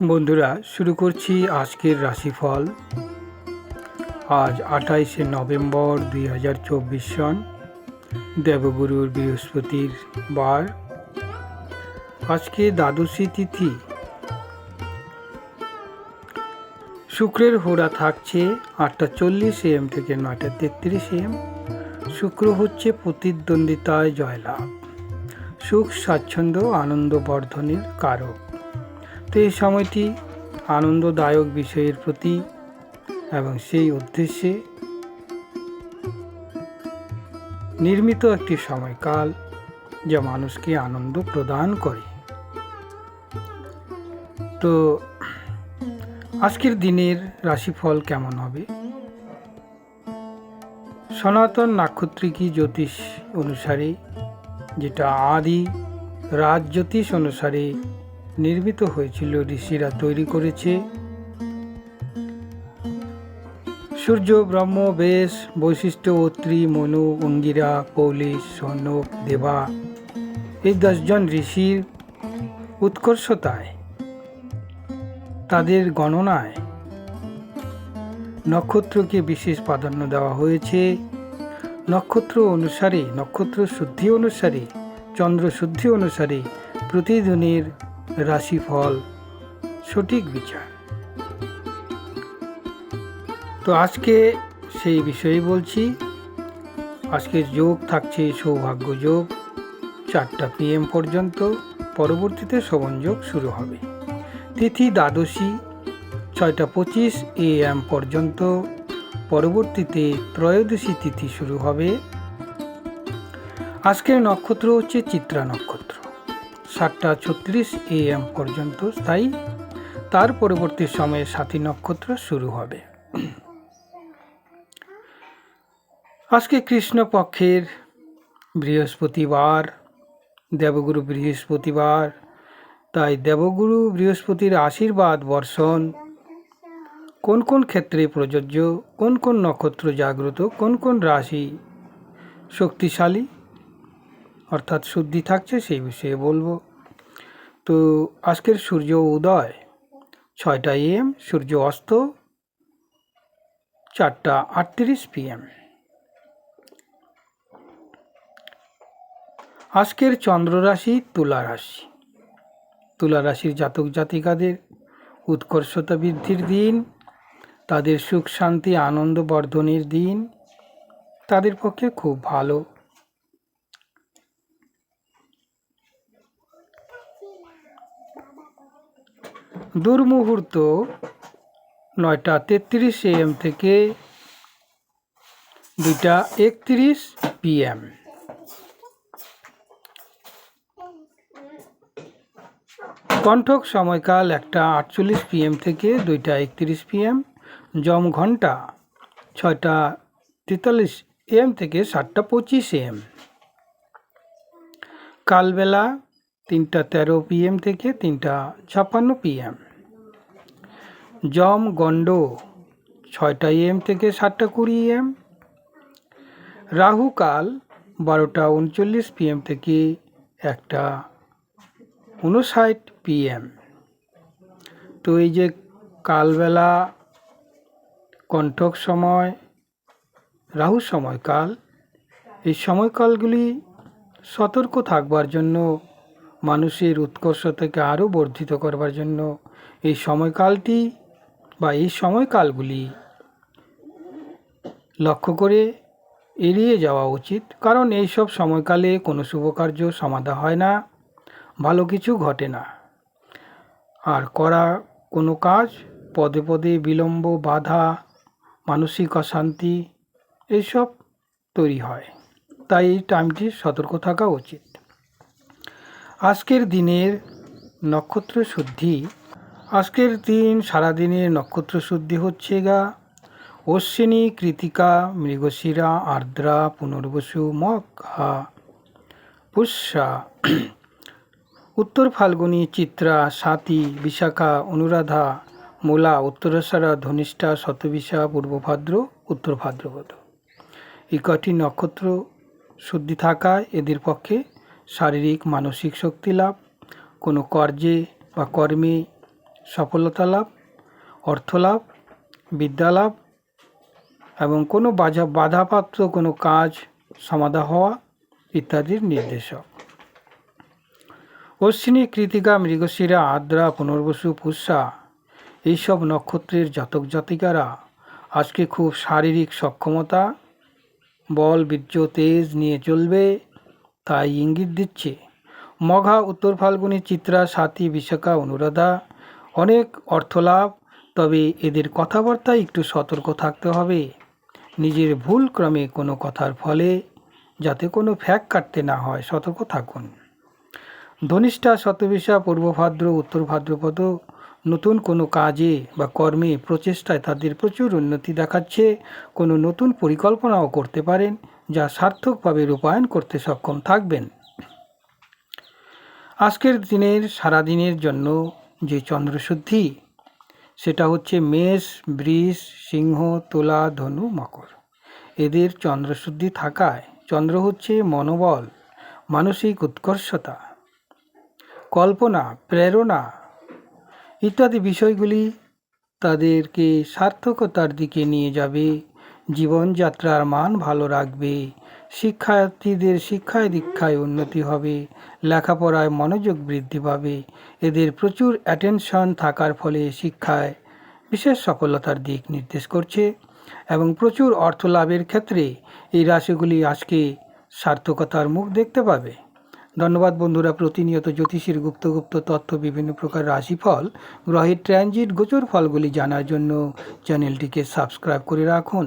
বন্ধুরা, শুরু করছি আজকের রাশিফল। আজ 28শে নভেম্বর 2024 সন, দেবগুরুর বৃহস্পতির বার। আজকে দ্বাদশী তিথি। শুক্রের হোরা থাকছে 8:40 AM থেকে 9:33 AM। শুক্র হচ্ছে প্রতিদ্বন্দ্বিতায় জয়লাভ, সুখ স্বাচ্ছন্দ্য আনন্দ বর্ধনের কারক। তো এই সময়টি আনন্দদায়ক বিষয়ের প্রতি এবং সেই উদ্দেশ্যে নির্মিত একটি সময়কাল যা মানুষকে আনন্দ প্রদান করে। তো আজকের দিনের রাশিফল কেমন হবে? সনাতন নাক্ষত্রিকী জ্যোতিষ অনুসারে, যেটা আদি রাজ জ্যোতিষ অনুসারে নির্মিত হয়েছিল, ঋষিরা তৈরি করেছে। সূর্য, ব্রহ্ম, বেশ, বৈশিষ্ট্য, অত্রি, মনু, অঙ্গিরা, পৌলিশ, সৌনক, দেবা, এই 10 জন ঋষির উৎকর্ষতায়, তাদের গণনায় নক্ষত্রকে বিশেষ প্রাধান্য দেওয়া হয়েছে। নক্ষত্র অনুসারে, নক্ষত্র শুদ্ধি অনুসারে, চন্দ্র শুদ্ধি অনুসারে প্রতিদিনের রাশিফল সঠিক বিচার। তো আজকে সেই বিষয়ে বলছি। আজকের যোগ থাকছে সৌভাগ্য যোগ 4টা PM পর্যন্ত, পরবর্তীতে শোভন যোগ শুরু হবে। তিথি দ্বাদশী 6:25 AM পর্যন্ত, পরবর্তীতে ত্রয়োদশী তিথি শুরু হবে। আজকের নক্ষত্র হচ্ছে চিত্রা নক্ষত্র, 7:36 AM পর্যন্ত স্থায়ী। তার পরবর্তী সময়ে সাথী নক্ষত্র শুরু হবে। আজকে কৃষ্ণপক্ষের বৃহস্পতিবার, দেবগুরু বৃহস্পতিবার। তাই দেবগুরু বৃহস্পতির আশীর্বাদ বর্ষণ কোন কোন ক্ষেত্রে প্রযোজ্য, কোন কোন নক্ষত্র জাগ্রত, কোন কোন রাশি শক্তিশালী অর্থাৎ শুদ্ধি থাকছে, সেই বিষয়ে বলবো। তো আজকের সূর্য উদয় 6টা AM, সূর্য অস্ত 4:38 PM। আজকের চন্দ্র রাশি তুলা রাশি। তুলা রাশির জাতক জাতিকাদের উৎকর্ষতা বৃদ্ধির দিন, তাদের সুখ শান্তি আনন্দ বর্ধনের দিন, তাদের পক্ষে খুব ভালো। দুর্মুহূর্ত 9:33 AM থেকে 2:31 PM। কণ্ঠক সময়কাল 1:48 PM থেকে 2:31 PM। যম ঘণ্টা 6:43 AM থেকে 7:25 AM। কালবেলা 3:13 PM থেকে 3:56 PM। যম গণ্ড 6টা AM থেকে 7:20 AM। রাহু কাল 12:39 PM থেকে 1:59 PM। তো এই যে কালবেলা, কণ্ঠক সময়, রাহু সময়কাল, এই সময়কালগুলি সতর্ক থাকবার জন্য, মানুষের উৎকর্ষ থেকে আরও বর্ধিত করবার জন্য এই সময়কালটি বা এই সময়কালগুলি লক্ষ্য করে এড়িয়ে যাওয়া উচিত। কারণ এইসব সময়কালে কোনো শুভকার্য সমাধা হয় না, ভালো কিছু ঘটে না, আর করা কোনো কাজ পদে পদে বিলম্ব, বাধা, মানসিক অশান্তি এইসব তৈরি হয়। তাই এই টাইমটি সতর্ক থাকা উচিত। আজকের দিনের নক্ষত্র শুদ্ধি, আজকের দিন সারাদিনের নক্ষত্র শুদ্ধি হচ্ছে অশ্বিনী, কৃতিকা, মৃগশিরা, আর্দ্রা, পুনর্বসু, মঘা, পুষ্যা, উত্তর ফাল্গুনী, চিত্রা, স্বাতী, বিশাখা, অনুরাধা, মূলা, উত্তরাষাঢ়া, ধনিষ্ঠা, শতবিশা, পূর্ব ভাদ্র, উত্তর ভাদ্রপদ। এই কটি নক্ষত্র শুদ্ধি থাকায় এদের পক্ষে শারীরিক মানসিক শক্তি লাভ, কোনো কার্যে বা কর্মে সফলতা লাভ, অর্থলাভ, বিদ্যালাভ এবং কোনো বাধাপ্রাপ্ত কোনো কাজ সমাধা হওয়া ইত্যাদির নির্দেশক। অশ্বিনী, কৃতিকা, মৃগশিরা, আদ্রা, পুনর্বসু, পুষ্যা এইসব নক্ষত্রের জাতক জাতিকারা আজকে খুব শারীরিক সক্ষমতা, বল, বীর্য, তেজ নিয়ে চলবে, তাই ইঙ্গিত দিচ্ছে। মঘা, উত্তর ফাল্গুনী, চিত্রা, স্বাতী, বিশাখা, অনুরাধা অনেক অর্থলাভ, তবে এদের কথাবার্তায় একটু সতর্ক থাকতে হবে। নিজের ভুল ক্রমে কোনো কথার ফলে যাতে কোনো ফ্যাক কাটতে না হয়, সতর্ক থাকুন। ধনিষ্ঠা, শতবিশা, পূর্ব ভাদ্র, উত্তর ভাদ্রপদ নতুন কোনো কাজে বা কর্মে প্রচেষ্টায় তাদের প্রচুর উন্নতি দেখাচ্ছে। কোনো নতুন পরিকল্পনাও করতে পারেন, যা সার্থকভাবে রূপায়ণ করতে সক্ষম থাকবেন। আজকের দিনের সারাদিনের জন্য যে চন্দ্রশুদ্ধি, সেটা হচ্ছে মেষ, বৃষ, সিংহ, তুলা, ধনু, মকর। এদের চন্দ্রশুদ্ধি থাকায় চন্দ্র হচ্ছে মনোবল, মানসিক উৎকর্ষতা, কল্পনা, প্রেরণা ইত্যাদি বিষয়গুলি তাদেরকে সার্থকতার দিকে নিয়ে যাবে, জীবনযাত্রার মান ভালো রাখবে, শিক্ষার্থীদের শিক্ষায় দীক্ষায় উন্নতি হবে, লেখাপড়ায় মনোযোগ বৃদ্ধি পাবে। এদের প্রচুর অ্যাটেনশন থাকার ফলে শিক্ষায় বিশেষ সফলতার দিক নির্দেশ করছে এবং প্রচুর অর্থ লাভের ক্ষেত্রে এই রাশিগুলি আজকে সার্থকতার মুখ দেখতে পাবে। ধন্যবাদ বন্ধুরা। প্রতিনিয়ত জ্যোতিষীর গুপ্ত তথ্য, বিভিন্ন প্রকার রাশিফল, গ্রহের ট্রানজিট, গোচর ফলগুলি জানার জন্য চ্যানেলটিকে সাবস্ক্রাইব করে রাখুন।